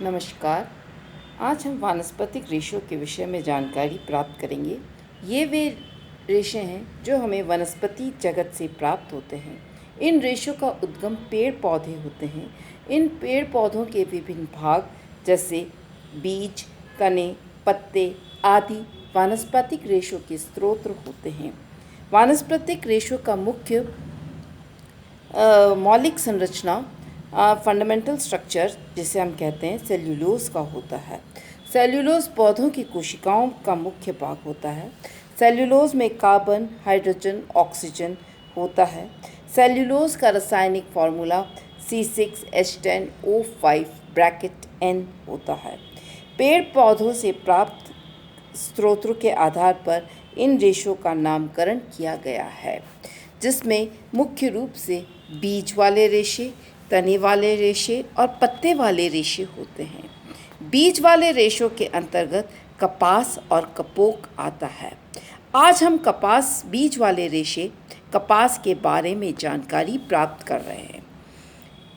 नमस्कार। आज हम वानस्पतिक रेशों के विषय में जानकारी प्राप्त करेंगे। ये वे रेशे हैं जो हमें वनस्पति जगत से प्राप्त होते हैं। इन रेशों का उद्गम पेड़ पौधे होते हैं। इन पेड़ पौधों के विभिन्न भाग जैसे बीज, तने, पत्ते आदि वानस्पतिक रेशों के स्रोत होते हैं। वानस्पतिक रेशों का मुख्य मौलिक संरचना फंडामेंटल स्ट्रक्चर जिसे हम कहते हैं सेल्यूलोज का होता है। सेल्यूलोज पौधों की कोशिकाओं का मुख्य भाग होता है। सेल्यूलोज में कार्बन, हाइड्रोजन, ऑक्सीजन होता है। सेल्यूलोज का रासायनिक फार्मूला C6H10O5 होता है। पेड़ पौधों से प्राप्त स्रोतों के आधार पर इन रेशों का नामकरण किया गया है, जिसमें मुख्य रूप से बीज वाले रेशे, तने वाले रेशे और पत्ते वाले रेशे होते हैं। बीज वाले रेशों के अंतर्गत कपास और कपोक आता है। आज हम बीज वाले रेशे कपास के बारे में जानकारी प्राप्त कर रहे हैं।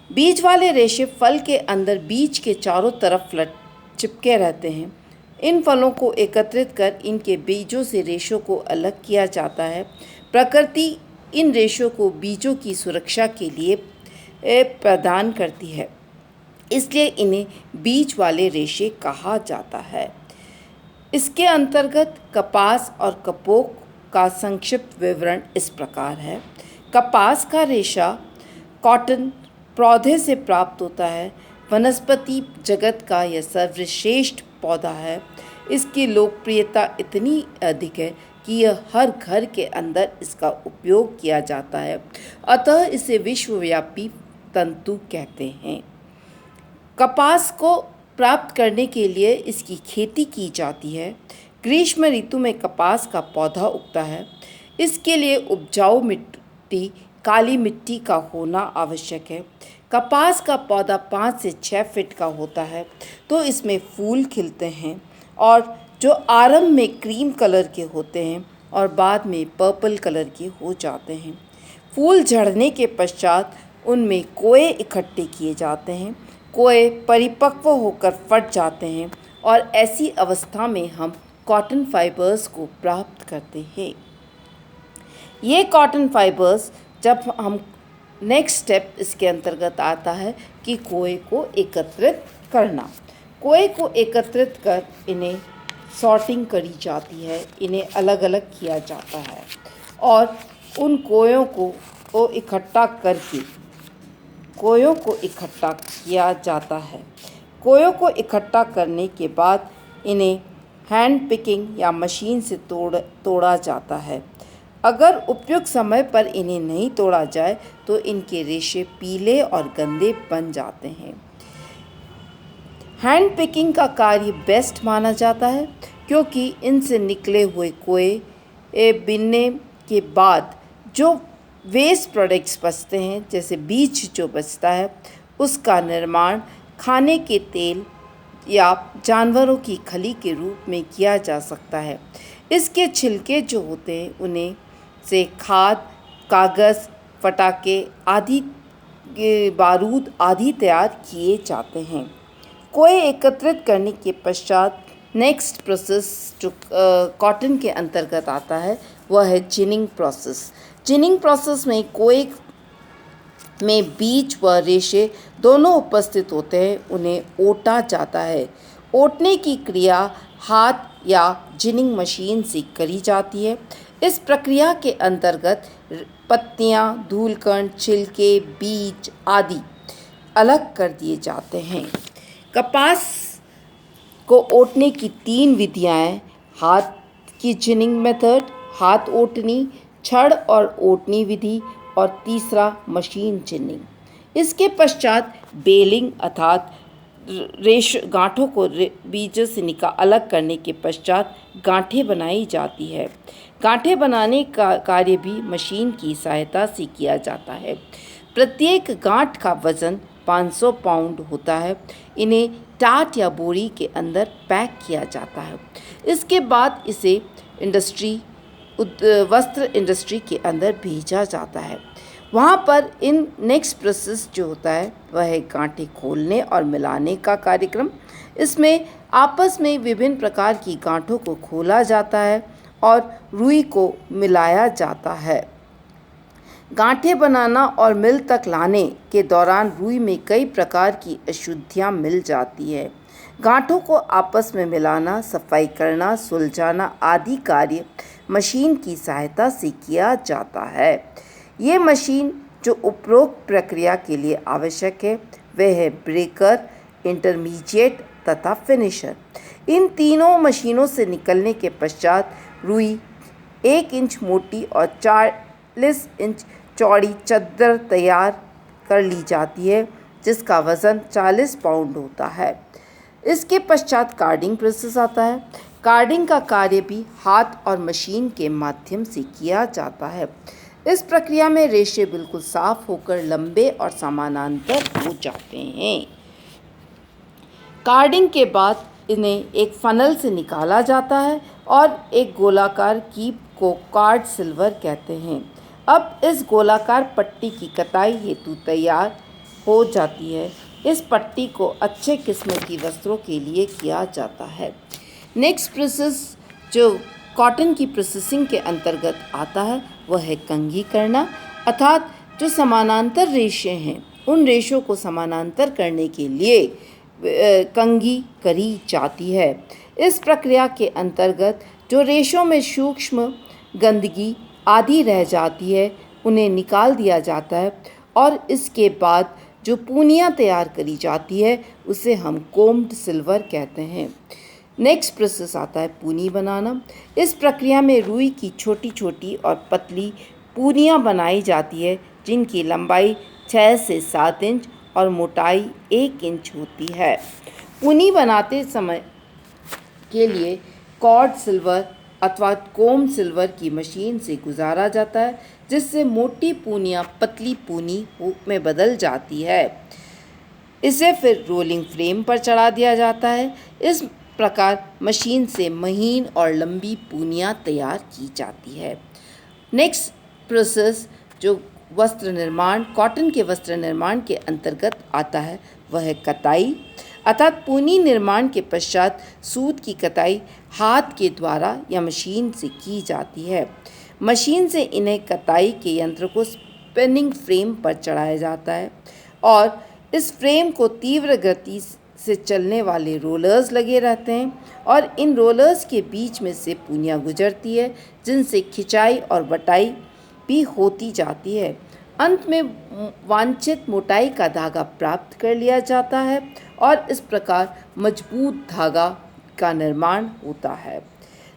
बीज वाले रेशे फल के अंदर बीज के चारों तरफ चिपके रहते हैं। इन फलों को एकत्रित कर इनके बीजों से रेशों को अलग किया जाता है। प्रकृति इन रेशों को बीजों की सुरक्षा के लिए प्रदान करती है, इसलिए इन्हें बीज वाले रेशे कहा जाता है। इसके अंतर्गत कपास और कपोक का संक्षिप्त विवरण इस प्रकार है। कपास का रेशा कॉटन पौधे से प्राप्त होता है। वनस्पति जगत का यह सर्वश्रेष्ठ पौधा है। इसकी लोकप्रियता इतनी अधिक है कि यह हर घर के अंदर इसका उपयोग किया जाता है, अतः इसे विश्वव्यापी तंतु कहते हैं। कपास को प्राप्त करने के लिए इसकी खेती की जाती है। ग्रीष्म ऋतु में कपास का पौधा उगता है। इसके लिए उपजाऊ मिट्टी, काली मिट्टी का होना आवश्यक है। कपास का पौधा 5 से 6 फीट का होता है तो इसमें फूल खिलते हैं और जो आरंभ में क्रीम कलर के होते हैं और बाद में पर्पल कलर के हो जाते हैं। फूल झड़ने के पश्चात उनमें कोए इकट्ठे किए जाते हैं। कोए परिपक्व होकर फट जाते हैं और ऐसी अवस्था में हम कॉटन फाइबर्स को प्राप्त करते हैं। ये कॉटन फाइबर्स जब हम नेक्स्ट स्टेप इसके अंतर्गत आता है कि कोए को एकत्रित करना। कोए को एकत्रित कर इन्हें सॉर्टिंग करी जाती है, इन्हें अलग अलग किया जाता है और उन कोयों को इकट्ठा किया जाता है। कोयों को इकट्ठा करने के बाद इन्हें हैंड पिकिंग या मशीन से तोड़ा जाता है। अगर उपयुक्त समय पर इन्हें नहीं तोड़ा जाए तो इनके रेशे पीले और गंदे बन जाते हैं। हैंड पिकिंग का कार्य बेस्ट माना जाता है क्योंकि इनसे निकले हुए कोए बिनने के बाद जो वेस्ट प्रोडक्ट्स बचते हैं, जैसे बीज जो बचता है, उसका निर्माण खाने के तेल या जानवरों की खली के रूप में किया जा सकता है। इसके छिलके जो होते हैं उन्हें से खाद, कागज़, पटाखे आदि, बारूद आदि तैयार किए जाते हैं। कोए एकत्रित करने के पश्चात नेक्स्ट प्रोसेस जो कॉटन के अंतर्गत आता है वह है जिनिंग प्रोसेस। जिनिंग प्रोसेस में कोए में बीज व रेशे दोनों उपस्थित होते हैं, उन्हें ओटा जाता है। ओटने की क्रिया हाथ या जिनिंग मशीन से करी जाती है। इस प्रक्रिया के अंतर्गत पत्तियां, धूलकण, छिलके, बीज आदि अलग कर दिए जाते हैं। कपास को ओटने की 3 विधियां हैं: हाथ की जिनिंग मेथड, हाथ ओटनी, छड़ और ओटनी विधि और तीसरा मशीन जिनिंग। इसके पश्चात बेलिंग अर्थात गांठों को बीजों से अलग करने के पश्चात गांठें बनाई जाती है। गांठें बनाने का कार्य भी मशीन की सहायता से किया जाता है। प्रत्येक गांठ का वजन 500 पाउंड होता है। इन्हें टाट या बोरी के अंदर पैक किया जाता है। इसके बाद इसे वस्त्र इंडस्ट्री के अंदर भेजा जाता है। वहाँ पर इन नेक्स्ट प्रोसेस जो होता है वह है गांठें खोलने और मिलाने का कार्यक्रम। इसमें आपस में विभिन्न प्रकार की गांठों को खोला जाता है और रुई को मिलाया जाता है। गांठें बनाना और मिल तक लाने के दौरान रुई में कई प्रकार की अशुद्धियाँ मिल जाती है। गांठों को आपस में मिलाना, सफाई करना, सुलझाना आदि कार्य मशीन की सहायता से किया जाता है। ये मशीन जो उपरोक्त प्रक्रिया के लिए आवश्यक है वह है ब्रेकर, इंटरमीडिएट तथा फिनिशर। इन तीनों मशीनों से निकलने के पश्चात रुई 1 इंच मोटी और 40 इंच चौड़ी चद्दर तैयार कर ली जाती है, जिसका वज़न 40 पाउंड होता है। इसके पश्चात कार्डिंग प्रोसेस आता है। कार्डिंग का कार्य भी हाथ और मशीन के माध्यम से किया जाता है। इस प्रक्रिया में रेशे बिल्कुल साफ होकर लंबे और समानांतर हो जाते हैं। कार्डिंग के बाद इन्हें एक फनल से निकाला जाता है और एक गोलाकार कीप को कार्ड सिल्वर कहते हैं। अब इस गोलाकार पट्टी की कताई हेतु तैयार हो जाती है। इस पट्टी को अच्छे किस्म की वस्त्रों के लिए किया जाता है। नेक्स्ट प्रोसेस जो कॉटन की प्रोसेसिंग के अंतर्गत आता है वह है कंघी करना, अर्थात जो समानांतर रेशे हैं उन रेशों को समानांतर करने के लिए कंघी करी जाती है। इस प्रक्रिया के अंतर्गत जो रेशों में सूक्ष्म गंदगी आदि रह जाती है उन्हें निकाल दिया जाता है और इसके बाद जो पूनियाँ तैयार करी जाती है उसे हम कोम्ड सिल्वर कहते हैं। नेक्स्ट प्रोसेस आता है पूनी बनाना। इस प्रक्रिया में रुई की छोटी छोटी और पतली पूनियाँ बनाई जाती है जिनकी लंबाई 6 से 7 इंच और मोटाई 1 इंच होती है। पूनी बनाते समय के लिए कॉर्ड सिल्वर अथवा कोम सिल्वर की मशीन से गुजारा जाता है, जिससे मोटी पूनियाँ पतली पूनी में बदल जाती है। इसे फिर रोलिंग फ्रेम पर चढ़ा दिया जाता है। इस प्रकार मशीन से महीन और लंबी पूनियाँ तैयार की जाती है। नेक्स्ट प्रोसेस जो वस्त्र निर्माण, कॉटन के वस्त्र निर्माण के अंतर्गत आता है वह है कताई, अर्थात पूनी निर्माण के पश्चात सूत की कताई हाथ के द्वारा या मशीन से की जाती है। मशीन से इन्हें कताई के यंत्र को स्पिनिंग फ्रेम पर चढ़ाया जाता है और इस फ्रेम को तीव्र गति से चलने वाले रोलर्स लगे रहते हैं और इन रोलर्स के बीच में से पूनियाँ गुजरती है जिनसे खिंचाई और बटाई भी होती जाती है। अंत में वांछित मोटाई का धागा प्राप्त कर लिया जाता है और इस प्रकार मजबूत धागा का निर्माण होता है।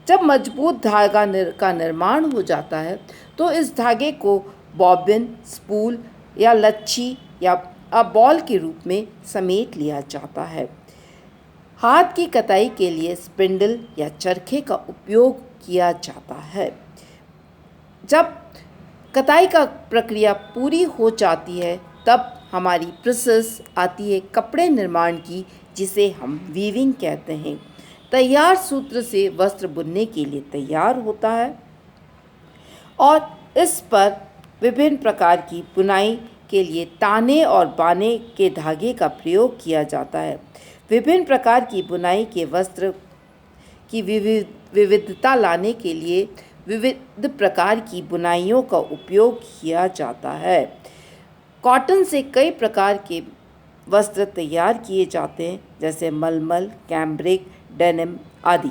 जब मजबूत धागा का निर्माण हो जाता है तो इस धागे को बॉबिन, स्पूल या लच्छी या बॉल के रूप में समेट लिया जाता है। हाथ की कताई के लिए स्पिंडल या चरखे का उपयोग किया जाता है। जब कताई का प्रक्रिया पूरी हो जाती है तब हमारी प्रोसेस आती है कपड़े निर्माण की, जिसे हम वीविंग कहते हैं। तैयार सूत्र से वस्त्र बुनने के लिए तैयार होता है और इस पर विभिन्न प्रकार की बुनाई के लिए ताने और बाने के धागे का प्रयोग किया जाता है। विभिन्न प्रकार की बुनाई के वस्त्र की विविधता लाने के लिए विविध प्रकार की बुनाइयों का उपयोग किया जाता है। कॉटन से कई प्रकार के वस्त्र तैयार किए जाते हैं, जैसे मलमल, कैम्ब्रिक, डेनिम आदि।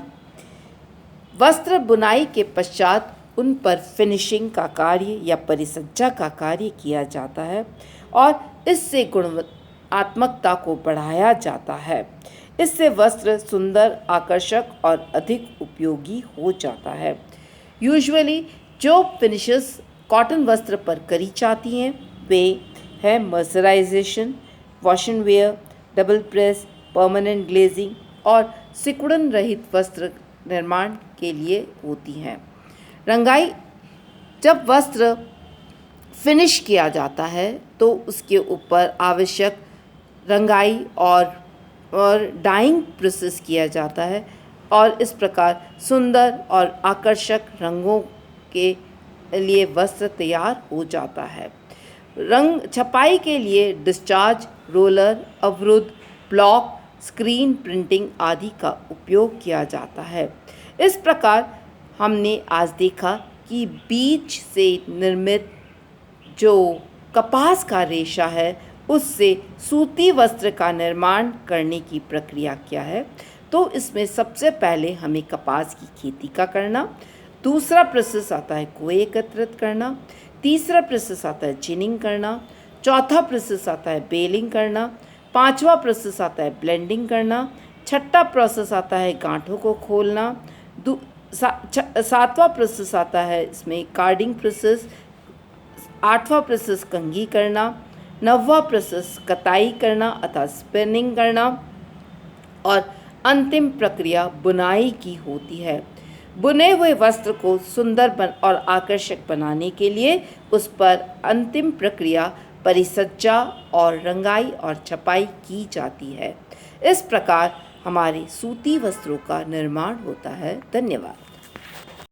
वस्त्र बुनाई के पश्चात उन पर फिनिशिंग का कार्य या परिसज्जा का कार्य किया जाता है और इससे गुणात्मकता को बढ़ाया जाता है। इससे वस्त्र सुंदर, आकर्षक और अधिक उपयोगी हो जाता है। यूजुअली जो फिनिशेस कॉटन वस्त्र पर करी जाती हैं वे है mercerisation, wash and wear, double press, permanent glazing और सिकुड़न रहित वस्त्र निर्माण के लिए होती हैं। रंगाई, जब वस्त्र फिनिश किया जाता है तो उसके ऊपर आवश्यक रंगाई और डाइंग प्रोसेस किया जाता है और इस प्रकार सुंदर और आकर्षक रंगों के लिए वस्त्र तैयार हो जाता है। रंग छपाई के लिए डिस्चार्ज, रोलर, अवरुद्ध, ब्लॉक, स्क्रीन प्रिंटिंग आदि का उपयोग किया जाता है। इस प्रकार हमने आज देखा कि बीज से निर्मित जो कपास का रेशा है उससे सूती वस्त्र का निर्माण करने की प्रक्रिया क्या है। तो इसमें सबसे पहले हमें कपास की खेती का करना, दूसरा प्रोसेस आता है कोए एकत्रित करना, तीसरा प्रोसेस आता है जिनिंग करना, चौथा प्रोसेस आता है बेलिंग करना, पांचवा प्रोसेस आता है ब्लेंडिंग करना, छठा प्रोसेस आता है गांठों को खोलना, सातवां प्रोसेस आता है इसमें कार्डिंग प्रोसेस, आठवां प्रोसेस कंघी करना, नौवां प्रोसेस कताई करना अर्थात स्पिनिंग करना और अंतिम प्रक्रिया बुनाई की होती है। बुने हुए वस्त्र को सुंदर और आकर्षक बनाने के लिए उस पर अंतिम प्रक्रिया परिसज्जा और रंगाई और छपाई की जाती है। इस प्रकार हमारे सूती वस्त्रों का निर्माण होता है। धन्यवाद।